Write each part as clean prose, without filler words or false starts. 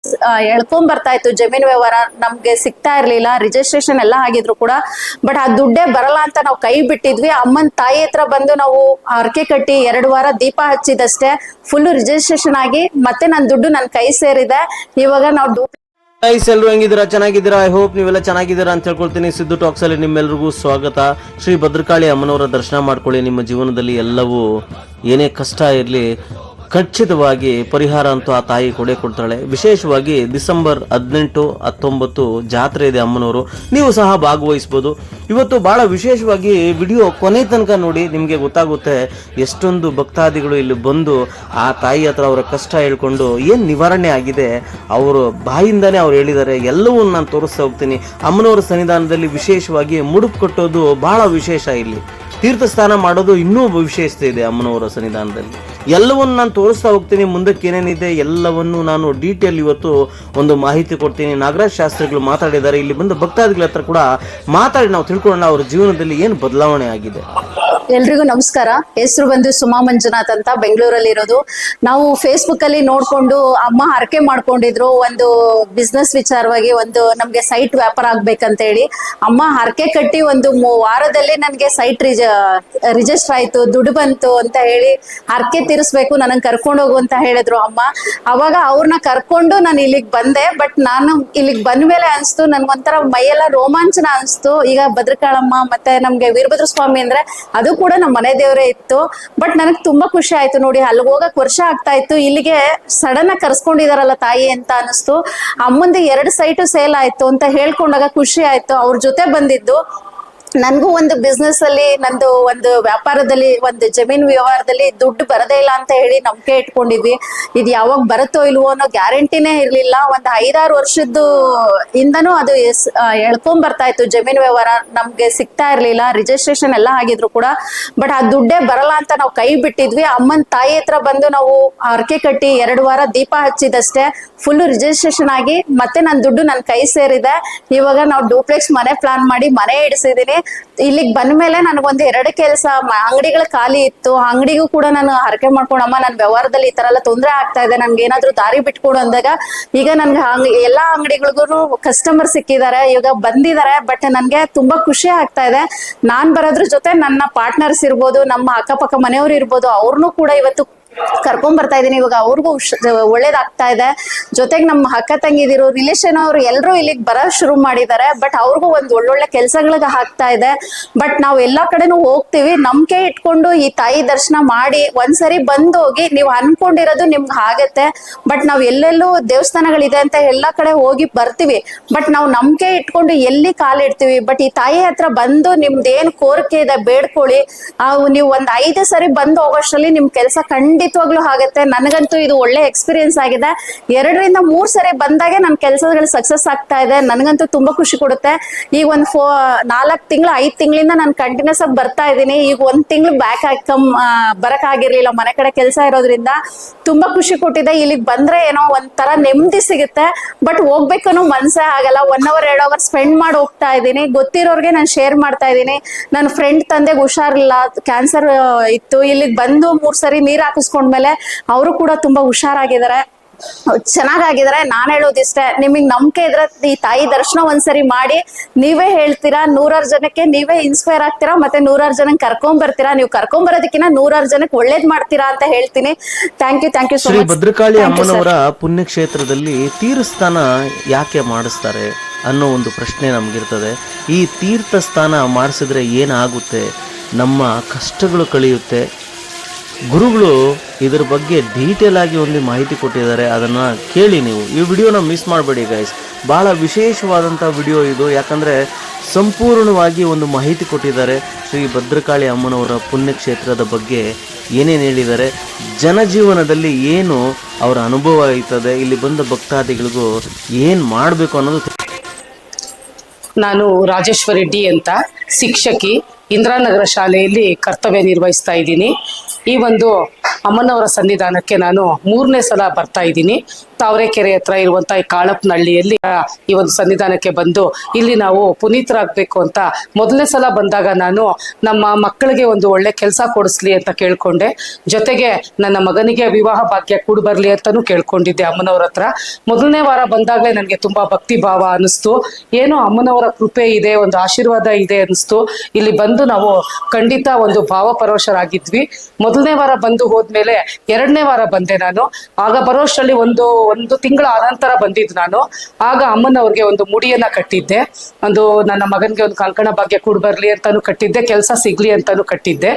ಎಳ್ಕೊಂಡ್ ಬರ್ತಾ ಇತ್ತು. ಜಮೀನ್ ವ್ಯವಹಾರ ನಮ್ಗೆ ಸಿಗ್ತಾ ಇರ್ಲಿಲ್ಲ, ರಿಜಿಸ್ಟ್ರೇಷನ್ ಎಲ್ಲ ಆಗಿದ್ರು ಕೂಡ. ಬಟ್ ಆ ದುಡ್ಡೇ ಬರಲ್ಲ ಅಂತ ನಾವು ಕೈ ಬಿಟ್ಟಿದ್ವಿ. ಅಮ್ಮನ್ ತಾಯಿ ಹತ್ರ ಬಂದು ನಾವು ಹರಕೆ ಕಟ್ಟಿ 2 ವಾರ ದೀಪ ಹಚ್ಚಿದಷ್ಟೇ ಫುಲ್ ರಿಜಿಸ್ಟ್ರೇಷನ್ ಆಗಿ ಮತ್ತೆ ನನ್ ದುಡ್ಡು ನನ್ ಕೈ ಸೇರಿದೆ. ಇವಾಗ ನಾವು ಎಲ್ರು ಹೆಂಗಿದ್ದೀರಾ? ಚೆನ್ನಾಗಿದ್ದೀರಾ? ಐ ಹೋಪ್ ನೀವೆಲ್ಲ ಚೆನ್ನಾಗಿದ್ದೀರಾ ಅಂತ ಹೇಳ್ಕೊಳ್ತೀನಿ. ಸಿದ್ದು ಟಾಕ್ಸ್ ಅಲ್ಲಿ ನಿಮ್ಮೆಲ್ರಿಗೂ ಸ್ವಾಗತ. ಶ್ರೀ ಭದ್ರಕಾಳಿ ಅಮ್ಮನವರ ದರ್ಶನ ಮಾಡ್ಕೊಳ್ಳಿ. ನಿಮ್ಮ ಜೀವನದಲ್ಲಿ ಎಲ್ಲವೂ ಏನೇ ಕಷ್ಟ ಇರಲಿ ಖಚಿತವಾಗಿ ಪರಿಹಾರ ಅಂತೂ ಆ ತಾಯಿ ಕೊಡ್ತಾಳೆ. ವಿಶೇಷವಾಗಿ ಡಿಸೆಂಬರ್ 18, 19 ಜಾತ್ರೆ ಇದೆ ಅಮ್ಮನವರು. ನೀವು ಸಹ ಭಾಗವಹಿಸ್ಬೋದು. ಇವತ್ತು ಬಹಳ ವಿಶೇಷವಾಗಿ ವಿಡಿಯೋ ಕೊನೆ ತನಕ ನೋಡಿ, ನಿಮಗೆ ಗೊತ್ತಾಗುತ್ತೆ ಎಷ್ಟೊಂದು ಭಕ್ತಾದಿಗಳು ಇಲ್ಲಿ ಬಂದು ಆ ತಾಯಿ ಹತ್ರ ಅವರ ಕಷ್ಟ ಹೇಳ್ಕೊಂಡು ಏನು ನಿವಾರಣೆ ಆಗಿದೆ ಅವರು ಬಾಯಿಂದಾನೇ ಅವ್ರು ಹೇಳಿದ್ದಾರೆ. ಎಲ್ಲವೂ ನಾನು ತೋರಿಸ್ತಾ ಹೋಗ್ತೀನಿ. ಅಮ್ಮನವರ ಸನ್ನಿಧಾನದಲ್ಲಿ ವಿಶೇಷವಾಗಿ ಮುಡುಪು ಕಟ್ಟೋದು ಬಹಳ ವಿಶೇಷ. ಇಲ್ಲಿ ತೀರ್ಥ ಸ್ನಾನ ಮಾಡೋದು ಇನ್ನೂ ವಿಶೇಷತೆ ಇದೆ ಅಮ್ಮನವರ ಸನ್ನಿಧಾನದಲ್ಲಿ. ಎಲ್ಲವನ್ನು ನಾನು ತೋರಿಸ್ತಾ ಹೋಗ್ತೀನಿ. ಮುಂದಕ್ಕೆ ಏನೇನಿದೆ ಎಲ್ಲವನ್ನು ನಾನು ಡೀಟೇಲ್ ಇವತ್ತು ಒಂದು ಮಾಹಿತಿ ಕೊಡ್ತೀನಿ. ನಾಗರಾಜ್ ಶಾಸ್ತ್ರಿಗಳು ಮಾತಾಡಿದ್ದಾರೆ. ಇಲ್ಲಿ ಬಂದ ಭಕ್ತಾದಿಗಳ ಹತ್ರ ಕೂಡ ಮಾತಾಡಿ ನಾವು ತಿಳ್ಕೊಳ್ಳೋಣ ಅವ್ರ ಜೀವನದಲ್ಲಿ ಏನು ಬದಲಾವಣೆ ಆಗಿದೆ. ಎಲ್ರಿಗೂ ನಮಸ್ಕಾರ. ಹೆಸರು ಬಂದು ಸುಮಾ ಮಂಜುನಾಥ್ ಅಂತ, ಬೆಂಗಳೂರಲ್ಲಿ ಇರೋದು. ನಾವು ಫೇಸ್ಬುಕ್ ಅಲ್ಲಿ ನೋಡ್ಕೊಂಡು ಅಮ್ಮ ಹರಕೆ ಮಾಡ್ಕೊಂಡಿದ್ರು ಒಂದು ಬಿಸ್ನೆಸ್ ವಿಚಾರವಾಗಿ, ಒಂದು ನಮ್ಗೆ ಸೈಟ್ ವ್ಯಾಪಾರ ಆಗ್ಬೇಕಂತ ಹೇಳಿ ಅಮ್ಮ ಹರಕೆ ಕಟ್ಟಿ ಒಂದು ವಾರದಲ್ಲಿ ನನ್ಗೆ ಸೈಟ್ ರಿಜಿಸ್ಟರ್ ಆಯ್ತು, ದುಡ್ಡು ಬಂತು ಅಂತ ಹೇಳಿ ಹರಕೆ ತೀರಿಸ್ಬೇಕು, ನನಗೆ ಕರ್ಕೊಂಡು ಹೋಗು ಅಂತ ಹೇಳಿದ್ರು ಅಮ್ಮ. ಅವಾಗ ಅವ್ರನ್ನ ಕರ್ಕೊಂಡು ನಾನು ಇಲ್ಲಿಗೆ ಬಂದೆ. ಬಟ್ ನಾನು ಇಲ್ಲಿಗೆ ಬಂದ ಮೇಲೆ ಅನ್ಸ್ತು ನನ್ಗೊಂಥರ ಮೈಯೆಲ್ಲ ರೋಮಾಂಚನ ಅನ್ಸ್ತು. ಈಗ ಭದ್ರಕಾಳಮ್ಮ ಮತ್ತೆ ನಮ್ಗೆ ವೀರಭದ್ರ ಸ್ವಾಮಿ ಅಂದ್ರೆ ಅದು ಕೂಡ ನಮ್ಮ ಮನೆ ದೇವರೇ ಇತ್ತು. ಬಟ್ ನನಗೆ ತುಂಬಾ ಖುಷಿ ಆಯ್ತು ನೋಡಿ. ಅಲ್ಲಿ ಹೋಗಕ್ ವರ್ಷ ಆಗ್ತಾ ಇತ್ತು, ಇಲ್ಲಿಗೆ ಸಡನ್ ಆಗಿ ಕರ್ಸ್ಕೊಂಡಿದಾರಲ್ಲ ತಾಯಿ ಅಂತ ಅನಿಸ್ತು. ಅಮ್ಮಂದು 2 ಸೈಟು ಸೇಲ್ ಆಯ್ತು ಅಂತ ಹೇಳ್ಕೊಂಡಾಗ ಖುಷಿ ಆಯ್ತು. ಅವ್ರ ಜೊತೆ ಬಂದಿದ್ದು ನನ್ಗೂ ಒಂದು ಬಿಸ್ನೆಸ್ ಅಲ್ಲಿ, ನಂದು ಒಂದು ವ್ಯಾಪಾರದಲ್ಲಿ, ಒಂದು ಜಮೀನ್ ವ್ಯವಹಾರದಲ್ಲಿ ದುಡ್ಡು ಬರದೇ ಇಲ್ಲ ಅಂತ ಹೇಳಿ ನಂಬಿಕೆ ಇಟ್ಕೊಂಡಿದ್ವಿ. ಇದು ಯಾವಾಗ ಬರುತ್ತೋ ಇಲ್ವೋ ಅನ್ನೋ ಗ್ಯಾರಂಟಿನೇ ಇರ್ಲಿಲ್ಲ. ಒಂದು 5-6 ವರ್ಷದ್ದು ಇಂದನೂ ಅದು ಎಳ್ಕೊಂಡ್ ಬರ್ತಾ ಇತ್ತು. ಜಮೀನ್ ವ್ಯವಹಾರ ನಮ್ಗೆ ಸಿಗ್ತಾ ಇರ್ಲಿಲ್ಲ, ರಿಜಿಸ್ಟ್ರೇಷನ್ ಎಲ್ಲ ಆಗಿದ್ರು ಕೂಡ. ಬಟ್ ಆ ದುಡ್ಡೇ ಬರಲ್ಲ ಅಂತ ನಾವು ಕೈ ಬಿಟ್ಟಿದ್ವಿ. ಅಮ್ಮನ್ ತಾಯಿ ಹತ್ರ ಬಂದು ನಾವು ಹರಕೆ ಕಟ್ಟಿ 2 ವಾರ ದೀಪ ಹಚ್ಚಿದಷ್ಟೇ ಫುಲ್ ರಿಜಿಸ್ಟ್ರೇಷನ್ ಆಗಿ ಮತ್ತೆ ನನ್ ದುಡ್ಡು ನನ್ ಕೈ ಸೇರಿದೆ. ಇವಾಗ ನಾವು ಡೂಪ್ಲೆಕ್ಸ್ ಮನೆ ಪ್ಲಾನ್ ಮಾಡಿ ಮನೆ ಇಡಿಸಿದೀನಿ. ಇಲ್ಲಿಗೆ ಬಂದ್ಮೇಲೆ ನನಗೊಂದು 2 ಕೆಲಸ, ಅಂಗಡಿಗಳ ಖಾಲಿ ಇತ್ತು, ಅಂಗಡಿಗೂ ಕೂಡ ನಾನು ಹರಕೆ ಮಾಡ್ಕೊಂಡಮ್ಮ ನನ್ನ ವ್ಯವಹಾರದಲ್ಲಿ ಈ ತರ ಎಲ್ಲ ತೊಂದರೆ ಆಗ್ತಾ ಇದೆ, ನನ್ಗೆ ಏನಾದ್ರು ದಾರಿ ಬಿಟ್ಕೊಡು ಅಂದಾಗ ಈಗ ನನ್ಗೆ ಎಲ್ಲಾ ಅಂಗಡಿಗಳಿಗೂ ಕಸ್ಟಮರ್ ಸಿಕ್ಕಿದ್ದಾರೆ, ಇವಾಗ ಬಂದಿದ್ದಾರೆ. ಬಟ್ ನನ್ಗೆ ತುಂಬಾ ಖುಷಿ ಆಗ್ತಾ ಇದೆ. ನಾನ್ ಬರೋದ್ರ ಜೊತೆ ನನ್ನ ಪಾರ್ಟ್ನರ್ಸ್ ಇರ್ಬೋದು, ನಮ್ಮ ಅಕ್ಕಪಕ್ಕ ಮನೆಯವರು ಇರ್ಬೋದು, ಅವ್ರನ್ನೂ ಕೂಡ ಇವತ್ತು ಕರ್ಕೊಂಡ್ ಬರ್ತಾ ಇದೀನಿ. ಇವಾಗ ಅವ್ರಿಗೂ ಒಳ್ಳೇದಾಗ್ತಾ ಇದೆ. ಜೊತೆಗೆ ನಮ್ಮ ಅಕ್ಕ ತಂಗಿದಿರು, ರಿಲೇಷನ್ ಅವರು ಎಲ್ಲರೂ ಇಲ್ಲಿಗೆ ಬರೋ ಶುರು ಮಾಡಿದ್ದಾರೆ. ಬಟ್ ಅವ್ರಿಗೂ ಒಂದು ಒಳ್ಳೊಳ್ಳೆ ಕೆಲ್ಸಗಳಿಗೆ ಆಗ್ತಾ ಇದೆ. ಬಟ್ ನಾವು ಎಲ್ಲಾ ಕಡೆನೂ ಹೋಗ್ತೀವಿ, ನಂಬಿಕೆ ಇಟ್ಕೊಂಡು ಈ ತಾಯಿ ದರ್ಶನ ಮಾಡಿ ಒಂದ್ಸರಿ ಬಂದ್ ಹೋಗಿ, ನೀವು ಅನ್ಕೊಂಡಿರೋದು ನಿಮ್ಗೆ ಆಗತ್ತೆ. ಬಟ್ ನಾವ್ ಎಲ್ಲೆಲ್ಲೂ ದೇವಸ್ಥಾನಗಳಿದೆ ಅಂತ ಎಲ್ಲಾ ಕಡೆ ಹೋಗಿ ಬರ್ತೀವಿ. ಬಟ್ ನಾವು ನಂಬಿಕೆ ಇಟ್ಕೊಂಡು ಎಲ್ಲಿ ಕಾಲಿಡ್ತೀವಿ. ಬಟ್ ಈ ತಾಯಿ ಹತ್ರ ಬಂದು ನಿಮ್ದೇನ್ ಕೋರಿಕೆ ಇದೆ ಬೇಡ್ಕೊಳ್ಳಿ. ನೀವು ಒಂದ್ 5 ಸರಿ ಬಂದು ಹೋಗೋಷ್ಟರಲ್ಲಿ ನಿಮ್ ಕೆಲಸ ಖಂಡಿತವಾಗ್ಲೂ ಆಗತ್ತೆ. ನನಗಂತೂ ಇದು ಒಳ್ಳೆ ಎಕ್ಸ್ಪೀರಿಯನ್ಸ್ ಆಗಿದೆ. 2ರಿಂದ 3 ಸರಿ ಬಂದಾಗೆ ನನ್ನ ಕೆಲಸಗಳು ಸಕ್ಸಸ್ ಆಗ್ತಾ ಇದೆ. ನನಗಂತೂ ತುಂಬಾ ಖುಷಿ ಕೊಡುತ್ತೆ. ಈಗ ಒಂದು 4 ತಿಂಗಳು 5 ತಿಂಗಳಿಂದ ನಾನು ಕಂಟಿನ್ಯೂಸ್ ಆಗಿ ಬರ್ತಾ ಇದ್ದೀನಿ. ಈಗ 1 ತಿಂಗಳು ಬ್ಯಾಕ್ ಬರಕ್ ಆಗಿರ್ಲಿಲ್ಲ, ಮನೆ ಕಡೆ ಕೆಲಸ ಇರೋದ್ರಿಂದ. ತುಂಬಾ ಖುಷಿ ಕೊಟ್ಟಿದೆ. ಇಲ್ಲಿಗೆ ಬಂದ್ರೆ ಏನೋ ಒಂಥರ ನೆಮ್ಮದಿ ಸಿಗುತ್ತೆ. ಬಟ್ ಹೋಗ್ಬೇಕನ್ನೋ ಮನ್ಸೇ ಆಗಲ್ಲ. 1 ಅವರ್ 2 ಅವರ್ ಸ್ಪೆಂಡ್ ಮಾಡಿ ಹೋಗ್ತಾ ಇದ್ದೀನಿ. ಗೊತ್ತಿರೋರ್ಗೆ ನಾನು ಶೇರ್ ಮಾಡ್ತಾ ಇದ್ದೀನಿ. ನನ್ನ ಫ್ರೆಂಡ್ ತಂದೆಗೆ ಹುಷಾರಿಲ್ಲ, ಕ್ಯಾನ್ಸರ್ ಇತ್ತು. ಇಲ್ಲಿಗೆ ಬಂದು 3 ಸರಿ ನೀರ್ ಹಾಕಿಸ್ಕೊಂಡ್ಮೇಲೆ ಅವರು ಕೂಡ ತುಂಬಾ ಹುಷಾರಾಗಿದ್ದಾರೆ, ಚೆನ್ನಾಗಿದ್ದಾರೆ. ನಾನ್ ಹೇಳೋದಿಷ್ಟೇ, ನಿಮಗ್ ನಂಬಿಕೆ ಇದ್ರೆ ಈ ತಾಯಿ ದರ್ಶನ ಒಂದ್ಸರಿ ಮಾಡಿ. ನೀವೇ ಹೇಳ್ತೀರಾ, 100 ಜನಕ್ಕೆ ನೀವೇ ಇನ್ಸ್ಪೈರ್ ಆಗ್ತೀರಾ, ಮತ್ತೆ 100 ಜನಕ್ಕೆ ಕರ್ಕೊಂಡ್ ಬರ್ತೀರಾ. ನೀವು ಕರ್ಕೊಂಡ್ ಬರೋದಕ್ಕಿಂತ 100 ಜನಕ್ಕೆ ಒಳ್ಳೇದ್ ಮಾಡ್ತೀರಾ ಅಂತ ಹೇಳ್ತೀನಿ. Thank you so much. Shri Bhadrakali ಅಮ್ಮನವರ ಪುಣ್ಯಕ್ಷೇತ್ರದಲ್ಲಿ ತೀರ್ಥಸ್ಥಾನ ಯಾಕೆ ಮಾಡಿಸ್ತಾರೆ ಅನ್ನೋ ಒಂದು ಪ್ರಶ್ನೆ ನಮ್ಗಿರ್ತದೆ. ಈ ತೀರ್ಥಸ್ಥಾನ ಮಾಡಿಸಿದ್ರೆ ಏನಾಗುತ್ತೆ, ನಮ್ಮ ಕಷ್ಟಗಳು ಕಳೆಯುತ್ತೆ. ಗುರುಗಳು ಇದ್ರ ಬಗ್ಗೆ ಡೀಟೇಲ್ ಆಗಿ ಒಂದು ಮಾಹಿತಿ ಕೊಟ್ಟಿದ್ದಾರೆ, ಅದನ್ನು ಕೇಳಿ ನೀವು. ಈ ವಿಡಿಯೋನ ಮಿಸ್ ಮಾಡಬೇಡಿ ಗೈಸ್. ಭಾಳ ವಿಶೇಷವಾದಂಥ ವಿಡಿಯೋ ಇದು. ಯಾಕಂದರೆ ಸಂಪೂರ್ಣವಾಗಿ ಒಂದು ಮಾಹಿತಿ ಕೊಟ್ಟಿದ್ದಾರೆ. ಶ್ರೀ ಭದ್ರಕಾಳಿ ಅಮ್ಮನವರ ಪುಣ್ಯಕ್ಷೇತ್ರದ ಬಗ್ಗೆ ಏನೇನು ಹೇಳಿದ್ದಾರೆ, ಜನಜೀವನದಲ್ಲಿ ಏನು ಅವರ ಅನುಭವ ಆಯ್ತದೆ, ಇಲ್ಲಿ ಬಂದ ಭಕ್ತಾದಿಗಳಿಗೂ ಏನು ಮಾಡಬೇಕು ಅನ್ನೋದು. ನಾನು ರಾಜೇಶ್ವರಿ ಡಿ ಅಂತ, ಶಿಕ್ಷಕಿ, ಇಂದಿರಾನಗರ ಶಾಲೆಯಲ್ಲಿ ಕರ್ತವ್ಯ ನಿರ್ವಹಿಸ್ತಾ ಇದ್ದೀನಿ. ಈ ಒಂದು ಅಮ್ಮನವರ ಸನ್ನಿಧಾನಕ್ಕೆ ನಾನು 3ನೇ ಸಲ ಬರ್ತಾ ಇದ್ದೀನಿ. ತಾವರೆಕೆರೆ ಹತ್ರ ಇರುವಂಥ ಈ ಕಾಳಪ್ಪನಹಳ್ಳಿಯಲ್ಲಿ ಈ ಒಂದು ಸನ್ನಿಧಾನಕ್ಕೆ ಬಂದು ಇಲ್ಲಿ ನಾವು ಪುನೀತರಾಗಬೇಕು ಅಂತ ಮೊದಲನೇ ಸಲ ಬಂದಾಗ ನಾನು ನಮ್ಮ ಮಕ್ಕಳಿಗೆ ಒಂದು ಒಳ್ಳೆ ಕೆಲಸ ಕೊಡಿಸ್ಲಿ ಅಂತ ಕೇಳ್ಕೊಂಡೆ. ಜೊತೆಗೆ ನನ್ನ ಮಗನಿಗೆ ವಿವಾಹ ಭಾಗ್ಯ ಕೂಡಿ ಬರಲಿ ಅಂತಲೂ ಕೇಳ್ಕೊಂಡಿದ್ದೆ ಅಮ್ಮನವ್ರ ಹತ್ರ. ಮೊದಲನೇ ವಾರ ಬಂದಾಗಲೇ ನನಗೆ ತುಂಬ ಭಕ್ತಿ ಭಾವ ಅನ್ನಿಸ್ತು. ಏನೋ ಅಮ್ಮನವರ ಕೃಪೆ ಇದೆ, ಒಂದು ಆಶೀರ್ವಾದ ಇದೆ ಅನ್ನಿಸ್ತು. ಇಲ್ಲಿ ಬಂದು ನಾವು ಖಂಡಿತ ಒಂದು ಭಾವಪರವಶರಾಗಿದ್ವಿ. ಮೊದಲನೇ ವಾರ ಬಂದು ಹೋದ್ಮೇಲೆ 2ನೇ ವಾರ ಬಂದೆ ನಾನು. ಆಗ ಬರೋಷ್ಟರಲ್ಲಿ ಒಂದು ತಿಂಗಳ ಅನಂತರ ಬಂದಿದ್ದು ನಾನು. ಆಗ ಅಮ್ಮನವ್ರಿಗೆ ಒಂದು ಮುಡಿಯನ್ನ ಕಟ್ಟಿದ್ದೆ. ಒಂದು ನನ್ನ ಮಗನಿಗೆ ಒಂದು ಕಂಕಣ ಭಾಗ್ಯ ಕೂಡ್ ಬರ್ಲಿ ಅಂತಾನು ಕಟ್ಟಿದ್ದೆ, ಕೆಲಸ ಸಿಗ್ಲಿ ಅಂತಾನು ಕಟ್ಟಿದ್ದೆ.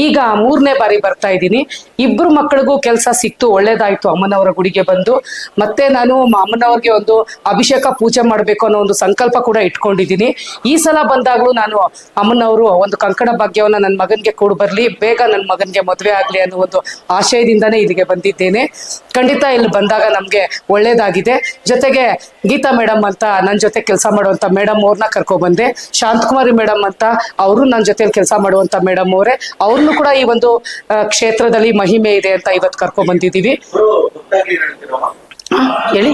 ಈಗ 3ನೇ ಬಾರಿ ಬರ್ತಾ ಇದ್ದೀನಿ. ಇಬ್ರು ಮಕ್ಕಳಿಗೂ ಕೆಲಸ ಸಿಕ್ತು, ಒಳ್ಳೇದಾಯ್ತು ಅಮ್ಮನವರ ಗುಡಿಗೆ ಬಂದು. ಮತ್ತೆ ನಾನು ಅಮ್ಮನವ್ರಿಗೆ ಒಂದು ಅಭಿಷೇಕ ಪೂಜೆ ಮಾಡಬೇಕು ಅನ್ನೋ ಒಂದು ಸಂಕಲ್ಪ ಕೂಡ ಇಟ್ಕೊಂಡಿದ್ದೀನಿ. ಈ ಸಲ ಬಂದಾಗಲೂ ನಾನು ಅಮ್ಮನವರು ಒಂದು ಕಂಕಣ ಭಾಗ್ಯವನ್ನ ನನ್ನ ಮಗನಿಗೆ ಕೂಡ್ ಬರ್ಲಿ, ಬೇಗ ನನ್ನ ಮಗನಿಗೆ ಮದುವೆ ಆಗ್ಲಿ ಅನ್ನೋ ಒಂದು ಆಶಯದಿಂದಾನೇ ಇಲ್ಲಿಗೆ ಬಂದಿದ್ದೇನೆ. ಖಂಡಿತ ಇಲ್ಲಿ ಬಂದಾಗ ನಮ್ಗೆ ಒಳ್ಳೇದಾಗಿದೆ. ಜೊತೆಗೆ ಗೀತಾ ಮೇಡಮ್ ಅಂತ ನನ್ನ ಜೊತೆ ಕೆಲಸ ಮಾಡುವಂತ ಮೇಡಮ್ ಅವ್ರನ್ನ ಕರ್ಕೊಬಂದೆ. ಶಾಂತಕುಮಾರಿ ಮೇಡಮ್ ಅಂತ ಅವರು ನನ್ನ ಜೊತೆ ಕೆಲಸ ಮಾಡುವಂತ ಮೇಡಮ್ ಅವರೇ, ಅವ್ರನ್ನು ಕೂಡ ಈ ಒಂದು ಕ್ಷೇತ್ರದಲ್ಲಿ ಮಹಿಮೆ ಇದೆ ಅಂತ ಇವತ್ತು ಕರ್ಕೊಂಡ್ಬಂದಿದ್ದೀವಿ. ಹೇಳಿ,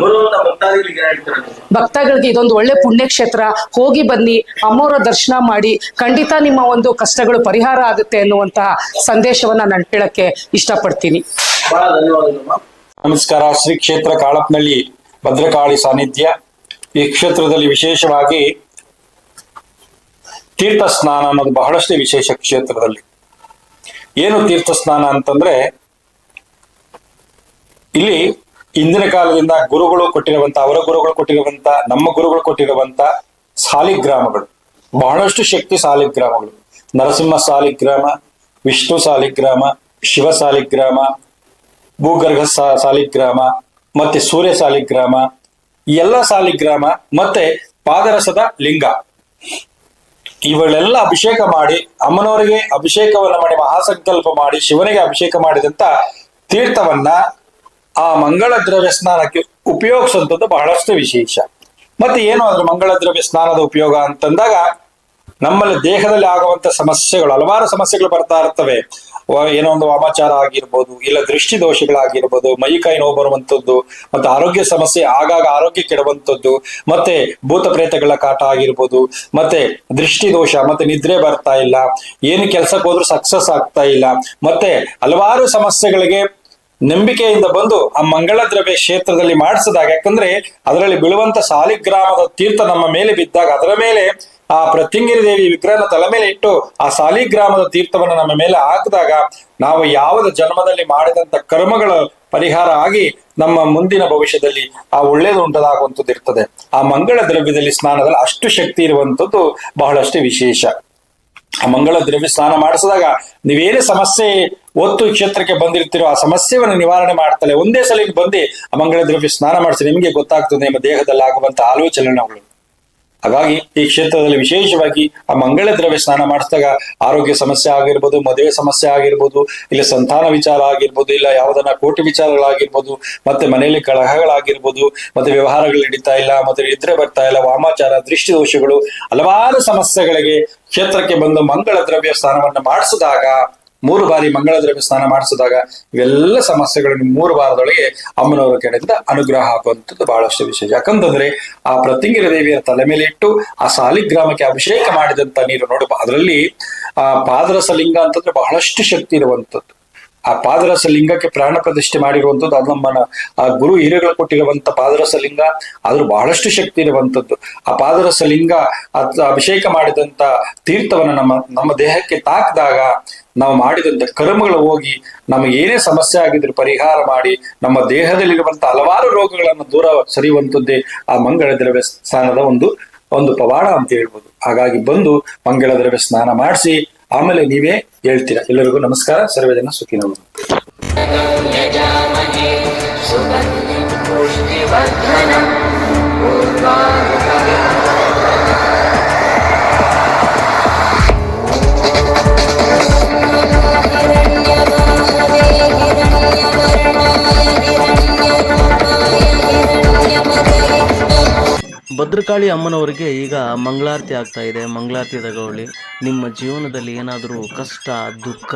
ಭಕ್ತಗಳಿಗೆ ಇದೊಂದು ಒಳ್ಳೆ ಪುಣ್ಯಕ್ಷೇತ್ರ, ಹೋಗಿ ಬನ್ನಿ, ಅಮ್ಮವರ ದರ್ಶನ ಮಾಡಿ, ಖಂಡಿತ ನಿಮ್ಮ ಒಂದು ಕಷ್ಟಗಳು ಪರಿಹಾರ ಆಗುತ್ತೆ ಅನ್ನುವಂತಹ ಸಂದೇಶವನ್ನ ನಾನು ಹೇಳಕ್ಕೆ ಇಷ್ಟಪಡ್ತೀನಿ. ನಮಸ್ಕಾರ. ಶ್ರೀ ಕ್ಷೇತ್ರ ಕಾಳಪ್ಪನಹಳ್ಳಿ ಭದ್ರಕಾಳಿ ಸಾನ್ನಿಧ್ಯ. ಈ ಕ್ಷೇತ್ರದಲ್ಲಿ ವಿಶೇಷವಾಗಿ ತೀರ್ಥ ಸ್ನಾನ ಅನ್ನೋದು ಬಹಳಷ್ಟು ವಿಶೇಷ. ಕ್ಷೇತ್ರದಲ್ಲಿ ಏನು ತೀರ್ಥ ಸ್ನಾನ ಅಂತಂದ್ರೆ, ಇಲ್ಲಿ ಇಂದಿನ ಕಾಲದಿಂದ ಗುರುಗಳು ಕೊಟ್ಟಿರುವಂತ, ಅವರ ಗುರುಗಳು ಕೊಟ್ಟಿರುವಂತ, ನಮ್ಮ ಗುರುಗಳು ಕೊಟ್ಟಿರುವಂತ ಸಾಲಿಗ್ರಾಮಗಳು, ಬಹಳಷ್ಟು ಶಕ್ತಿ ಸಾಲಿಗ್ರಾಮಗಳು. ನರಸಿಂಹ ಸಾಲಿಗ್ರಾಮ, ವಿಷ್ಣು ಸಾಲಿಗ್ರಾಮ, ಶಿವ ಸಾಲಿಗ್ರಾಮ, ಭೂಗರ್ಭ ಸಾಲಿಗ್ರಾಮ, ಮತ್ತೆ ಸೂರ್ಯ ಸಾಲಿಗ್ರಾಮ, ಎಲ್ಲ ಸಾಲಿಗ್ರಾಮ, ಮತ್ತೆ ಪಾದರಸದ ಲಿಂಗ, ಇವುಗಳೆಲ್ಲ ಅಭಿಷೇಕ ಮಾಡಿ ಅಮ್ಮನವರಿಗೆ ಅಭಿಷೇಕವನ್ನ ಮಾಡಿ ಮಹಾಸಂಕಲ್ಪ ಮಾಡಿ ಶಿವನಿಗೆ ಅಭಿಷೇಕ ಮಾಡಿದಂತ ತೀರ್ಥವನ್ನ ಆ ಮಂಗಳ ದ್ರವ್ಯ ಸ್ನಾನಕ್ಕೆ ಉಪಯೋಗಿಸುವಂಥದ್ದು ಬಹಳಷ್ಟು ವಿಶೇಷ. ಮತ್ತೆ ಏನು ಅದ್ರ ಮಂಗಳ ದ್ರವ್ಯ ಸ್ನಾನದ ಉಪಯೋಗ ಅಂತಂದಾಗ, ನಮ್ಮಲ್ಲಿ ದೇಹದಲ್ಲಿ ಆಗುವಂತ ಸಮಸ್ಯೆಗಳು, ಹಲವಾರು ಸಮಸ್ಯೆಗಳು ಬರ್ತಾ ಇರ್ತವೆ. ಏನೋ ಒಂದು ವಾಮಾಚಾರ ಆಗಿರ್ಬೋದು, ಇಲ್ಲ ದೃಷ್ಟಿ ದೋಷಗಳಾಗಿರ್ಬೋದು, ಮೈ ಕೈ ನೋವು ಬರುವಂಥದ್ದು, ಮತ್ತೆ ಆರೋಗ್ಯ ಸಮಸ್ಯೆ, ಆಗಾಗ ಆರೋಗ್ಯ ಕೆಡುವಂಥದ್ದು, ಮತ್ತೆ ಭೂತ ಪ್ರೇತಗಳ ಕಾಟ ಆಗಿರ್ಬೋದು, ಮತ್ತೆ ದೃಷ್ಟಿ ದೋಷ, ಮತ್ತೆ ನಿದ್ರೆ ಬರ್ತಾ ಇಲ್ಲ, ಏನು ಕೆಲ್ಸಕ್ಕೆ ಹೋದ್ರೂ ಸಕ್ಸಸ್ ಆಗ್ತಾ ಇಲ್ಲ, ಮತ್ತೆ ಹಲವಾರು ಸಮಸ್ಯೆಗಳಿಗೆ ನಂಬಿಕೆಯಿಂದ ಬಂದು ಆ ಮಂಗಳ ದ್ರವ್ಯ ಕ್ಷೇತ್ರದಲ್ಲಿ ಮಾಡಿಸಿದಾಗ, ಯಾಕಂದ್ರೆ ಅದರಲ್ಲಿ ಬೀಳುವಂತ ಸಾಲಿಗ್ರಾಮದ ತೀರ್ಥ ನಮ್ಮ ಮೇಲೆ ಬಿದ್ದಾಗ, ಅದರ ಮೇಲೆ ಆ ಪ್ರತ್ಯಂಗಿರಿ ದೇವಿ ವಿಗ್ರಹನ ತಲೆ ಮೇಲೆ ಇಟ್ಟು ಆ ಸಾಲಿಗ್ರಾಮದ ತೀರ್ಥವನ್ನು ನಮ್ಮ ಮೇಲೆ ಹಾಕಿದಾಗ, ನಾವು ಯಾವ ಜನ್ಮದಲ್ಲಿ ಮಾಡಿದಂತ ಕರ್ಮಗಳ ಪರಿಹಾರ ಆಗಿ ನಮ್ಮ ಮುಂದಿನ ಭವಿಷ್ಯದಲ್ಲಿ ಆ ಒಳ್ಳೇದು ಉಂಟದಾಗುವಂಥದ್ದು ಇರ್ತದೆ. ಆ ಮಂಗಳ ದ್ರವ್ಯದಲ್ಲಿ ಸ್ನಾನದಲ್ಲಿ ಅಷ್ಟು ಶಕ್ತಿ ಇರುವಂಥದ್ದು ಬಹಳಷ್ಟು ವಿಶೇಷ. ಆ ಮಂಗಳ ದ್ರವ್ಯ ಸ್ನಾನ ಮಾಡಿಸಿದಾಗ ನೀವೇನೇ ಸಮಸ್ಯೆ ಒತ್ತು ಕ್ಷೇತ್ರಕ್ಕೆ ಬಂದಿರ್ತೀರೋ ಆ ಸಮಸ್ಯೆಯನ್ನು ನಿವಾರಣೆ ಮಾಡ್ತಾಳೆ. ಒಂದೇ ಸಲ ಬಂದು ಆ ಮಂಗಳ ದ್ರವ್ಯ ಸ್ನಾನ ಮಾಡಿಸಿ ನಿಮಗೆ ಗೊತ್ತಾಗ್ತದೆ ನಿಮ್ಮ ದೇಹದಲ್ಲಿ ಆಗುವಂತ ಆಲೋಚನೆಗಳು. ಹಾಗಾಗಿ ಈ ಕ್ಷೇತ್ರದಲ್ಲಿ ವಿಶೇಷವಾಗಿ ಆ ಮಂಗಳ ದ್ರವ್ಯ ಸ್ನಾನ ಮಾಡಿಸಿದಾಗ ಆರೋಗ್ಯ ಸಮಸ್ಯೆ ಆಗಿರ್ಬೋದು, ಮದುವೆ ಸಮಸ್ಯೆ ಆಗಿರ್ಬೋದು, ಇಲ್ಲ ಸಂತಾನ ವಿಚಾರ ಆಗಿರ್ಬೋದು, ಇಲ್ಲ ಯಾವುದನ್ನ ಕೋಟಿ ವಿಚಾರಗಳಾಗಿರ್ಬೋದು, ಮತ್ತೆ ಮನೆಯಲ್ಲಿ ಕಲಹಗಳಾಗಿರ್ಬೋದು, ಮತ್ತೆ ವ್ಯವಹಾರಗಳು ನಡೀತಾ ಇಲ್ಲ, ಮತ್ತೆ ನಿದ್ರೆ ಬರ್ತಾ ಇಲ್ಲ, ವಾಮಾಚಾರ, ದೃಷ್ಟಿ ದೋಷಗಳು, ಹಲವಾರು ಸಮಸ್ಯೆಗಳಿಗೆ ಕ್ಷೇತ್ರಕ್ಕೆ ಬಂದು ಮಂಗಳ ದ್ರವ್ಯ ಸ್ನಾನವನ್ನ ಮಾಡಿಸಿದಾಗ, 3 ಬಾರಿ ಮಂಗಳ ದ್ರವ್ಯ ಸ್ನಾನ ಮಾಡಿಸಿದಾಗ ಇವೆಲ್ಲ ಸಮಸ್ಯೆಗಳನ್ನು 3 ವಾರದೊಳಗೆ ಅಮ್ಮನವರ ಕಡೆಯಿಂದ ಅನುಗ್ರಹ ಆಗುವಂಥದ್ದು ಬಹಳಷ್ಟು ವಿಶೇಷ. ಯಾಕಂತಂದ್ರೆ ಆ ಪ್ರತ್ಯಂಗಿರಿ ದೇವಿಯ ತಲೆ ಮೇಲೆ ಇಟ್ಟು ಆ ಸಾಲಿಗ್ರಾಮಕ್ಕೆ ಅಭಿಷೇಕ ಮಾಡಿದಂತ ನೀರು ನೋಡು, ಅದರಲ್ಲಿ ಆ ಪಾದರಸ ಲಿಂಗ ಅಂತಂದ್ರೆ ಬಹಳಷ್ಟು ಶಕ್ತಿ ಇರುವಂಥದ್ದು. ಆ ಪಾದರಸ ಲಿಂಗಕ್ಕೆ ಪ್ರಾಣ ಪ್ರತಿಷ್ಠೆ ಮಾಡಿರುವಂಥದ್ದು, ಅದು ನಮ್ಮನ್ನ ಆ ಗುರು ಹಿರಿಗಳು ಕೊಟ್ಟಿರುವಂತ ಪಾದರಸ ಲಿಂಗ, ಅದ್ರ ಬಹಳಷ್ಟು ಶಕ್ತಿ ಇರುವಂಥದ್ದು. ಆ ಪಾದರಸ ಲಿಂಗ ಅಭಿಷೇಕ ಮಾಡಿದಂತ ತೀರ್ಥವನ್ನ ನಮ್ಮ ದೇಹಕ್ಕೆ ತಾಕಿದಾಗ ನಾವು ಮಾಡಿದಂತ ಕರ್ಮಗಳು ಹೋಗಿ ನಮಗೆ ಏನೇ ಸಮಸ್ಯೆ ಆಗಿದ್ರೆ ಪರಿಹಾರ ಮಾಡಿ ನಮ್ಮ ದೇಹದಲ್ಲಿರುವಂತ ಹಲವಾರು ರೋಗಗಳನ್ನು ದೂರ ಸರಿಯುವಂಥದ್ದೇ ಆ ಮಂಗಳ ದ್ರವ್ಯ ಸ್ನಾನದ ಒಂದು ಪವಾಡ ಅಂತ ಹೇಳ್ಬೋದು. ಹಾಗಾಗಿ ಬಂದು ಮಂಗಳ ದ್ರವ್ಯ ಸ್ನಾನ ಮಾಡಿಸಿ ಆಮೇಲೆ ನೀವೇ ಹೇಳ್ತೀರಾ. ಎಲ್ಲರಿಗೂ ನಮಸ್ಕಾರ. ಸರ್ವೇ ಜನ ಸುಖಿನೋ. ಭದ್ರಕಾಳಿ ಅಮ್ಮನವರಿಗೆ ಈಗ ಮಂಗಳಾರತಿ ಆಗ್ತಾ ಇದೆ. ಮಂಗಳಾರತಿ ತಗೊಳ್ಳಿ. ನಿಮ್ಮ ಜೀವನದಲ್ಲಿ ಏನಾದರೂ ಕಷ್ಟ, ದುಃಖ,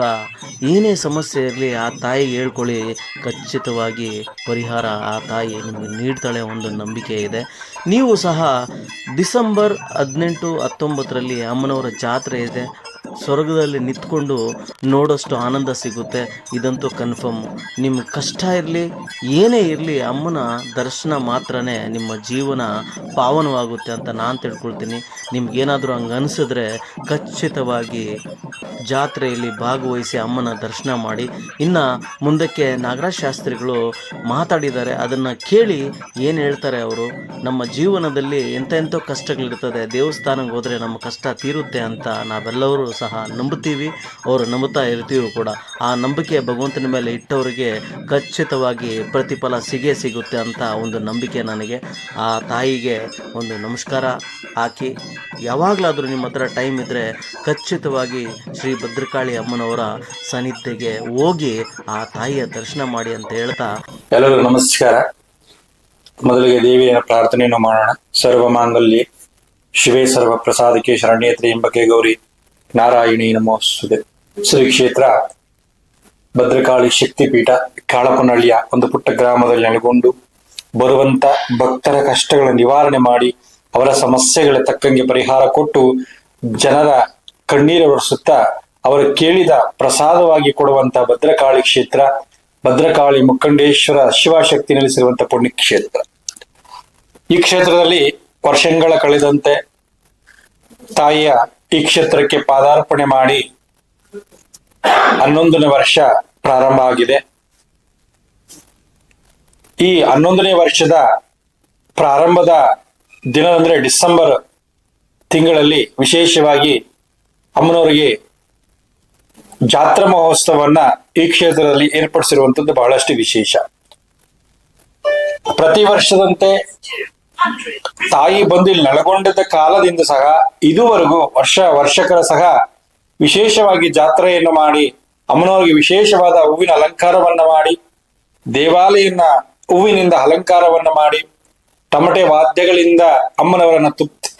ಏನೇ ಸಮಸ್ಯೆ ಇರಲಿ ಆ ತಾಯಿಗೆ ಹೇಳ್ಕೊಳ್ಳಿ, ಖಚಿತವಾಗಿ ಪರಿಹಾರ ಆ ತಾಯಿ ನಿಮಗೆ ನೀಡ್ತಾಳೆ ಒಂದು ನಂಬಿಕೆ ಇದೆ. ನೀವು ಸಹ ಡಿಸೆಂಬರ್ 18, 19ರಲ್ಲಿ ಅಮ್ಮನವರ ಜಾತ್ರೆ ಇದೆ. ಸ್ವರ್ಗದಲ್ಲಿ ನಿಂತ್ಕೊಂಡು ನೋಡೋಷ್ಟು ಆನಂದ ಸಿಗುತ್ತೆ, ಇದಂತೂ ಕನ್ಫರ್ಮು. ನಿಮ್ಮ ಕಷ್ಟ ಇರಲಿ, ಏನೇ ಇರಲಿ, ಅಮ್ಮನ ದರ್ಶನ ಮಾತ್ರನೇ ನಿಮ್ಮ ಜೀವನ ಪಾವನವಾಗುತ್ತೆ ಅಂತ ನಾನು ತಿಳ್ಕೊಳ್ತೀನಿ. ನಿಮ್ಗೇನಾದರೂ ಹಂಗೆ ಅನಿಸಿದ್ರೆ ಖಚಿತವಾಗಿ ಜಾತ್ರೆಯಲ್ಲಿ ಭಾಗವಹಿಸಿ ಅಮ್ಮನ ದರ್ಶನ ಮಾಡಿ. ಇನ್ನು ಮುಂದಕ್ಕೆ ನಾಗರಾಜ್ ಶಾಸ್ತ್ರಿಗಳು ಮಾತಾಡಿದ್ದಾರೆ, ಅದನ್ನು ಕೇಳಿ ಏನು ಹೇಳ್ತಾರೆ ಅವರು. ನಮ್ಮ ಜೀವನದಲ್ಲಿ ಎಂತೆಂಥ ಕಷ್ಟಗಳಿರ್ತದೆ, ದೇವಸ್ಥಾನಕ್ಕೆ ಹೋದರೆ ನಮ್ಮ ಕಷ್ಟ ತೀರುತ್ತೆ ಅಂತ ನಾವೆಲ್ಲರೂ ಸಹ ನಂಬುತ್ತೀವಿ, ಅವರು ನಂಬುತ್ತಾ ಇರ್ತೀವಿ ಕೂಡ. ಆ ನಂಬಿಕೆ ಭಗವಂತನ ಮೇಲೆ ಇಟ್ಟವರಿಗೆ ಖಚಿತವಾಗಿ ಪ್ರತಿಫಲ ಸಿಗುತ್ತೆ ಅಂತ ಒಂದು ನಂಬಿಕೆ ನನಗೆ. ಆ ತಾಯಿಗೆ ಒಂದು ನಮಸ್ಕಾರ ಹಾಕಿ, ಯಾವಾಗಲಾದರೂ ನಿಮ್ಮ ಹತ್ರ ಟೈಮ್ ಇದ್ದರೆ ಖಚಿತವಾಗಿ ಶ್ರೀ ಭದ್ರಕಾಳಿ ಅಮ್ಮನವರ ಸನ್ನಿಧಿಗೆ ಹೋಗಿ ಆ ತಾಯಿಯ ದರ್ಶನ ಮಾಡಿ ಅಂತ ಹೇಳ್ತಾ ಎಲ್ಲರಿಗೂ ನಮಸ್ಕಾರ. ಮೊದಲಿಗೆ ದೇವಿಯ ಪ್ರಾರ್ಥನೆಯನ್ನು ಮಾಡೋಣ. ಸರ್ವ ಮಾಂಗಲ್ಯ ಶಿವೇ ಸರ್ವ ಪ್ರಸಾದಕ್ಕೆ ಶರಣ್ಯೇತ್ರಿ ಎಂಬಕೆ ಗೌರಿ ನಾರಾಯಣಿ ನಮೋಸ್ತುತೆ. ಶ್ರೀ ಕ್ಷೇತ್ರ ಭದ್ರಕಾಳಿ ಶಕ್ತಿಪೀಠ ಕಾಳಪ್ಪನಹಳ್ಳಿಯ ಒಂದು ಪುಟ್ಟ ಗ್ರಾಮದಲ್ಲಿ ನೆಲೆಗೊಂಡು ಬರುವಂತ ಭಕ್ತರ ಕಷ್ಟಗಳ ನಿವಾರಣೆ ಮಾಡಿ ಅವರ ಸಮಸ್ಯೆಗಳ ತಕ್ಕಂಗೆ ಪರಿಹಾರ ಕೊಟ್ಟು ಜನರ ಕಣ್ಣೀರು ಒರೆಸುತ್ತಾ ಅವರು ಕೇಳಿದ ಪ್ರಸಾದವಾಗಿ ಕೊಡುವಂತ ಭದ್ರಕಾಳಿ ಕ್ಷೇತ್ರ, ಭದ್ರಕಾಳಿ ಮುಕ್ಕಂಡೇಶ್ವರ ಶಿವಶಕ್ತಿ ನೆಲೆಸಿರುವಂತ ಪುಣ್ಯಕ್ಷೇತ್ರ. ಈ ಕ್ಷೇತ್ರದಲ್ಲಿ ವರ್ಷಗಳ ಕಳೆದಂತೆ ತಾಯಿಯ ಈ ಕ್ಷೇತ್ರಕ್ಕೆ ಪಾದಾರ್ಪಣೆ ಮಾಡಿ 11ನೇ ವರ್ಷ ಪ್ರಾರಂಭ ಆಗಿದೆ. ಈ 11ನೇ ವರ್ಷದ ಪ್ರಾರಂಭದ ದಿನ ಅಂದ್ರೆ ಡಿಸೆಂಬರ್ ತಿಂಗಳಲ್ಲಿ ವಿಶೇಷವಾಗಿ ಅಮ್ಮನವರಿಗೆ ಜಾತ್ರಾ ಮಹೋತ್ಸವವನ್ನ ಈ ಕ್ಷೇತ್ರದಲ್ಲಿ ಏರ್ಪಡಿಸಿರುವಂತದ್ದು ಬಹಳಷ್ಟು ವಿಶೇಷ. ಪ್ರತಿ ವರ್ಷದಂತೆ ತಾಯಿ ಬಂದು ಇಲ್ಲಿ ನೆಲೆಗೊಂಡಿದ್ದ ಕಾಲದಿಂದ ಸಹ ಇದುವರೆಗೂ ವರ್ಷಕರ ಸಹ ವಿಶೇಷವಾಗಿ ಜಾತ್ರೆಯನ್ನು ಮಾಡಿ ಅಮ್ಮನವರಿಗೆ ವಿಶೇಷವಾದ ಹೂವಿನ ಅಲಂಕಾರವನ್ನ ಮಾಡಿ, ದೇವಾಲಯನ ಹೂವಿನಿಂದ ಅಲಂಕಾರವನ್ನ ಮಾಡಿ, ತಮಟೆ ವಾದ್ಯಗಳಿಂದ ಅಮ್ಮನವರನ್ನ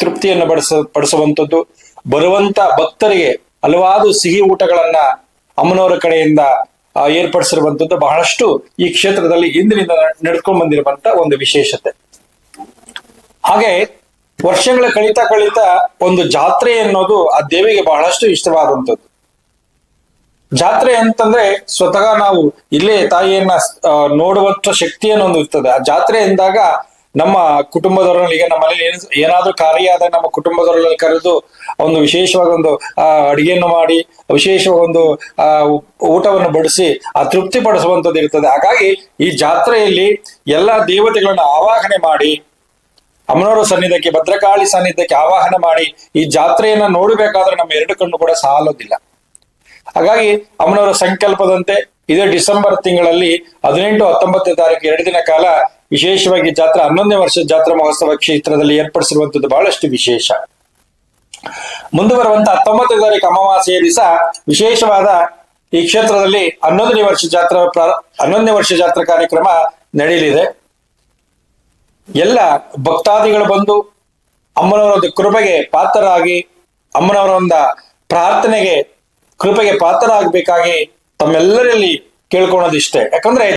ತೃಪ್ತಿಯನ್ನು ಪಡಿಸುವಂಥದ್ದು, ಬರುವಂತ ಭಕ್ತರಿಗೆ ಹಲವಾರು ಸಿಹಿ ಊಟಗಳನ್ನ ಅಮ್ಮನವರ ಕಡೆಯಿಂದ ಏರ್ಪಡಿಸಿರುವಂಥದ್ದು ಬಹಳಷ್ಟು ಈ ಕ್ಷೇತ್ರದಲ್ಲಿ ಇಂದಿನಿಂದ ನಡೆದುಕೊಂಡು ಬಂದಿರುವಂತ ಒಂದು ವಿಶೇಷತೆ. ಹಾಗೆ ವರ್ಷಗಳ ಕಳೀತಾ ಒಂದು ಜಾತ್ರೆ ಅನ್ನೋದು ಆ ದೇವಿಗೆ ಬಹಳಷ್ಟು ಇಷ್ಟವಾದಂಥದ್ದು. ಜಾತ್ರೆ ಅಂತಂದ್ರೆ ಸ್ವತಃ ನಾವು ಇಲ್ಲೇ ತಾಯಿಯನ್ನ ನೋಡುವಂತ ಶಕ್ತಿಯನ್ನು ಒಂದು ಇರ್ತದೆ. ಆ ಜಾತ್ರೆ ಎಂದಾಗ ನಮ್ಮ ಕುಟುಂಬದವರಲ್ಲಿ, ಈಗ ನಮ್ಮಲ್ಲಿ ಏನಾದ್ರೂ ಕಾರ್ಯ ಆದಾಗ ನಮ್ಮ ಕುಟುಂಬದವರಲ್ಲಿ ಕರೆದು ಒಂದು ವಿಶೇಷವಾದ ಒಂದು ಅಡಿಗೆಯನ್ನು ಮಾಡಿ ವಿಶೇಷ ಒಂದು ಊಟವನ್ನು ಬಡಿಸಿ ಆ ತೃಪ್ತಿ ಪಡಿಸುವಂಥದ್ದು ಇರ್ತದೆ. ಹಾಗಾಗಿ ಈ ಜಾತ್ರೆಯಲ್ಲಿ ಎಲ್ಲಾ ದೇವತೆಗಳನ್ನ ಆವಾಹನೆ ಮಾಡಿ ಅಮ್ಮನವರ ಸನ್ನಿಧಕ್ಕೆ, ಭದ್ರಕಾಳಿ ಸನ್ನಿಧಕ್ಕೆ ಆವಾಹನ ಮಾಡಿ ಈ ಜಾತ್ರೆಯನ್ನ ನೋಡಬೇಕಾದ್ರೆ ನಮ್ಮ ಎರಡು ಕಣ್ಣು ಕೂಡ ಸಾಲೋದಿಲ್ಲ. ಹಾಗಾಗಿ ಅಮ್ಮನವರ ಸಂಕಲ್ಪದಂತೆ ಇದೇ ಡಿಸೆಂಬರ್ ತಿಂಗಳಲ್ಲಿ 18, 19 ತಾರೀಕು 2 ದಿನ ಕಾಲ ವಿಶೇಷವಾಗಿ ಜಾತ್ರೆ 11ನೇ ವರ್ಷದ ಜಾತ್ರಾ ಮಹೋತ್ಸವ ಕ್ಷೇತ್ರದಲ್ಲಿ ಏರ್ಪಡಿಸಿರುವಂತದ್ದು ಬಹಳಷ್ಟು ವಿಶೇಷ. ಮುಂದುವರುವಂತ 19ನೇ ತಾರೀಕು ಅಮಾವಾಸ್ಯೆಯ ದಿವಸ ವಿಶೇಷವಾದ ಈ ಕ್ಷೇತ್ರದಲ್ಲಿ 11ನೇ ವರ್ಷ ಜಾತ್ರಾ ಕಾರ್ಯಕ್ರಮ ನಡೆಯಲಿದೆ. ಎಲ್ಲ ಭಕ್ತಾದಿಗಳು ಬಂದು ಅಮ್ಮನವರ ಒಂದು ಕೃಪೆಗೆ ಪಾತ್ರರಾಗಿ, ಅಮ್ಮನವರ ಒಂದು ಪ್ರಾರ್ಥನೆಗೆ ಕೃಪೆಗೆ ಪಾತ್ರರಾಗಬೇಕಾಗಿ ತಮ್ಮೆಲ್ಲರಲ್ಲಿ ಕೇಳ್ಕೊಳ್ಳೋದಿಷ್ಟೇ. ಯಾಕಂದ್ರೆ